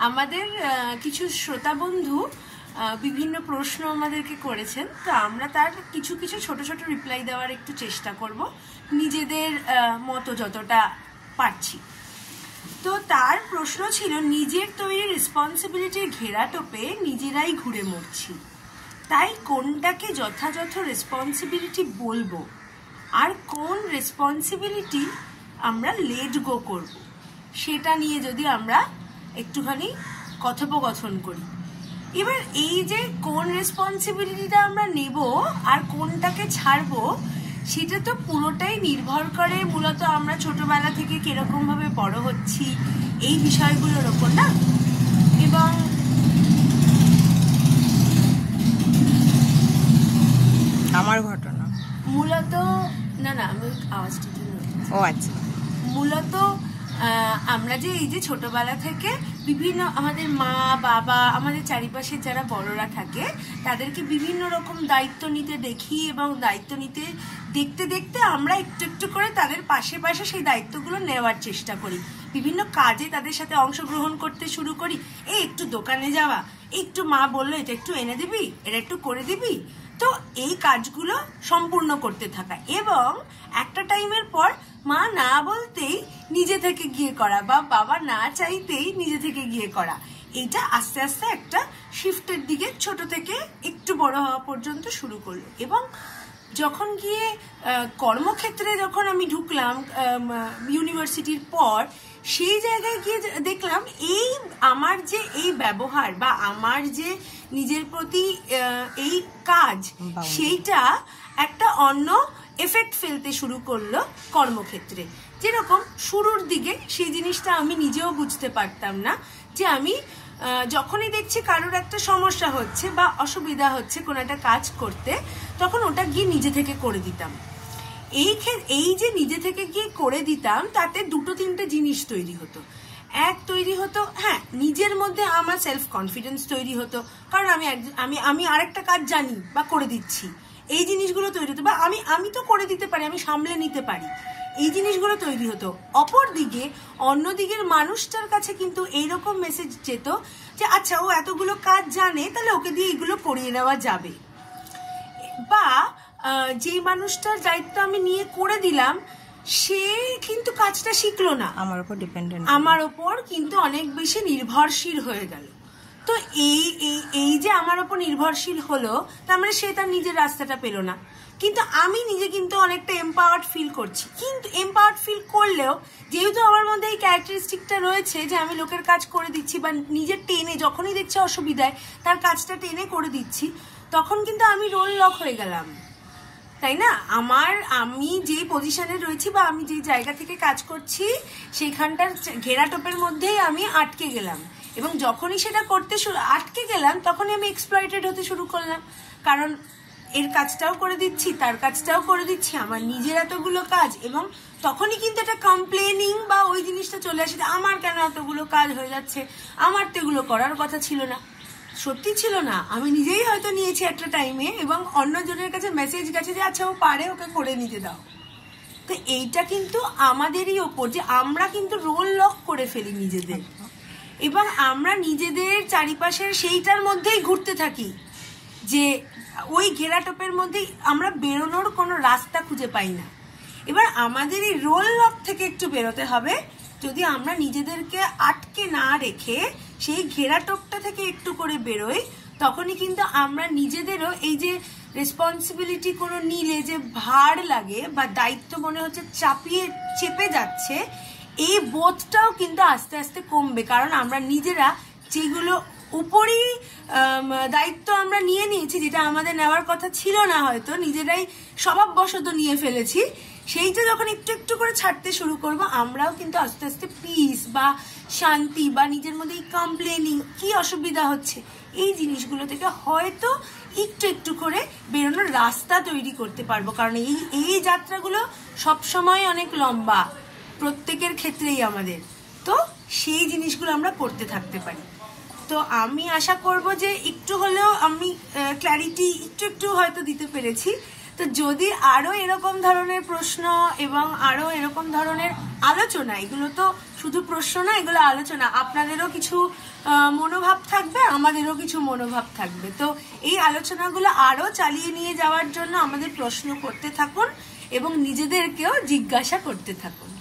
আমাদের কিছু শ্রোতা বন্ধু বিভিন্ন প্রশ্ন আমাদেরকে করেছেন, তো আমরা তার কিছু কিছু ছোট ছোট রিপ্লাই দেওয়ার একটু চেষ্টা করব নিজেদের মতো যতটা পারছি। তো তার প্রশ্ন ছিল, নিজের তৈরি রেসপন্সিবিলিটির ঘেরাটোপে নিজেরাই ঘুরে মরছি, তাই কোনটাকে যথাযথ রেসপন্সিবিলিটি বলবো আর কোন রেসপন্সিবিলিটি আমরা লেট গো করব, সেটা নিয়ে যদি আমরা একটুখানি কথোপকথন করি। এবার এই যে কোন রেসপন্সিবিলিটিটা আমরা নেব আর কোনটাকে ছাড়বো, সেটা তো পুরোটাই নির্ভর করে মূলত আমরা ছোটবেলা থেকে কিরকম ভাবে বড় হচ্ছি এই বিষয়গুলোর ওপর না। এবং আমার ঘটনা মূলত না আমি আওয়াজটা মূলত আমরা যে এই যে ছোটবেলা থেকে বিভিন্ন আমাদের মা বাবা আমাদের চারিপাশে যারা বড়রা থাকে তাদেরকে বিভিন্ন রকম দায়িত্ব নিতে দেখি, এবং দায়িত্ব নিতে দেখতে দেখতে আমরা একটু একটু করে তাদের পাশে পাশে সেই দায়িত্বগুলো নেওয়ার চেষ্টা করি। বিভিন্ন কাজে তাদের সাথে অংশগ্রহণ করতে শুরু করি। এই একটু দোকানে যাওয়া, একটু মা বললো এটা একটু এনে দিবি, এটা একটু করে দিবি, তো এই কাজগুলো সম্পূর্ণ করতে থাকা। এবং একটা টাইমের পর মা না বলতেই নিজে থেকে গিয়ে করা, বা বাবা না চাইতেই নিজে থেকে গিয়ে করা, এইটা আস্তে আস্তে একটা শিফটের দিকে ছোট থেকে একটু বড় হওয়া পর্যন্ত শুরু করলো। এবং যখন গিয়ে কর্মক্ষেত্রে যখন আমি ঢুকলাম ইউনিভার্সিটির পর, সেই জায়গায় গিয়ে দেখলাম এই আমার যে এই ব্যবহার বা আমার যে নিজের প্রতি এই কাজ, সেইটা একটা অন্য এফেক্ট ফেলতে শুরু করলো কর্মক্ষেত্রে। যেরকম শুরুর দিকে সেই জিনিসটা আমি নিজেও বুঝতে পারতাম না, যে আমি যখনই দেখছি কারোর একটা সমস্যা হচ্ছে বা অসুবিধা হচ্ছে কোনো একটা কাজ করতে, তখন ওটা গিয়ে নিজে থেকে করে দিতাম। এই যে নিজে থেকে গিয়ে করে দিতাম, তাতে দুটো তিনটে জিনিস তৈরি হতো। এক তৈরি হতো, হ্যাঁ, নিজের মধ্যে আমার সেলফ কনফিডেন্স তৈরি হতো, কারণ আমি আরেকটা কাজ জানি বা করে দিচ্ছি, এই জিনিসগুলো তৈরি হতো। বা আমি তো করে দিতে পারি, আমি সামলে নিতে পারি, এই জিনিসগুলো তৈরি হতো। অপর দিকে অন্য দিকের মানুষটার কাছে কিন্তু এইরকম মেসেজ যেত যে আচ্ছা, ও এতগুলো কাজ জানে, তাহলে ওকে দিয়ে এগুলো করিয়ে নেওয়া যাবে। বা যেই মানুষটার দায়িত্ব আমি নিয়ে করে দিলাম, সে কিন্তু কাজটা শিখলো না, আমার উপর ডিপেন্ডেন্ট, আমার ওপর কিন্তু অনেক বেশি নির্ভরশীল হয়ে গেল। তো এই যে আমার ওপর নির্ভরশীল হলো, তার মানে সে তার নিজের রাস্তাটা পেল না। কিন্তু আমি নিজে কিন্তু অনেকটা এম্পাওয়ার্ড ফিল করছি। কিন্তু এম্পাওয়ার্ড ফিল করলেও যেহেতু আমার মধ্যে এই ক্যারেক্টারিস্টিকটা রয়েছে যে আমি লোকের কাজ করে দিচ্ছি, বা নিজের টেনে যখনই দেখছি অসুবিধায় তার কাজটা টেনে করে দিচ্ছি, তখন কিন্তু আমি রোল লক হয়ে গেলাম, তাই না? আমি যে পজিশনে রয়েছি বা আমি যে জায়গা থেকে কাজ করছি, সেইখানটার ঘেরাটোপের মধ্যেই আমি আটকে গেলাম। এবং যখনই সেটা করতে আটকে গেলাম, তখনই আমি এক্সপ্লয়েটেড হতে শুরু করলাম, কারণ এর কাজটাও করে দিচ্ছি, তার কাজটাও করে দিচ্ছি, আমার নিজের এতগুলো কাজ। এবং তখনই কিন্তু একটা কমপ্লেনিং বা ওই জিনিসটা চলে আসে, আমার কেন এতগুলো কাজ হয়ে যাচ্ছে, আমার তো এগুলো করার কথা ছিল না। সত্যি ছিল না, আমি নিজেই হয়তো নিয়েছি একটা টাইমে, এবং অন্যজনের কাছে মেসেজ গেছে যে আচ্ছা ও পারে, ওকে করে নিতে দাও। তো এইটা কিন্তু আমাদেরই ওপর, যে আমরা কিন্তু রোল লক করে ফেলি নিজেদের, এবং আমরা নিজেদের চারিপাশের সেইটার মধ্যেই ঘুরতে থাকি, যে ওই ঘেরাটোপের মধ্যেই আমরা বেরোনোর কোনো রাস্তা খুঁজে পাই না। এবার আমাদের এই রোল লক থেকে একটু বেরোতে হবে। যদি আমরা নিজেদেরকে আটকে না রেখে সেই ঘেরাটোপটা থেকে একটু করে বেরোই, তখনই কিন্তু আমরা নিজেদেরও এই যে রেসপন্সিবিলিটি কোনো নিলে যে ভার লাগে বা দায়িত্ব মনে হচ্ছে চেপে যাচ্ছে, এই বোধটাও কিন্তু আস্তে আস্তে কমবে। কারণ আমরা নিজেরা যেগুলো উপরই দায়িত্ব আমরা নিয়ে নিয়েছি, যেটা আমাদের নেওয়ার কথা ছিল না, হয়তো নিজেরাই স্বভাববশত নিয়ে ফেলেছি, সেইটা যখন একটু একটু করে ছাড়তে শুরু করব, আমরাও কিন্তু আস্তে আস্তে পিস বা শান্তি বা নিজের মধ্যে এই কমপ্লেনিং, কি অসুবিধা হচ্ছে, এই জিনিসগুলো থেকে হয়তো একটু একটু করে বেরোনোর রাস্তা তৈরি করতে পারবো। কারণ এই যাত্রাগুলো সবসময় অনেক লম্বা, প্রত্যেকের ক্ষেত্রেই আমাদের, তো সেই জিনিসগুলো আমরা করতে থাকতে পারি। তো আমি আশা করব যে একটু হলেও আমি ক্ল্যারিটি একটু একটু হয়তো দিতে পেরেছি। তো যদি আরো এরকম ধরনের প্রশ্ন এবং আরো এরকম ধরনের আলোচনা, এগুলো তো শুধু প্রশ্ন না, এগুলো আলোচনা, আপনাদেরও কিছু মনোভাব থাকবে, আমাদেরও কিছু মনোভাব থাকবে। তো এই আলোচনাগুলো আরো চালিয়ে নিয়ে যাওয়ার জন্য আমাদের প্রশ্ন করতে থাকুন এবং নিজেদেরকেও জিজ্ঞাসা করতে থাকুন।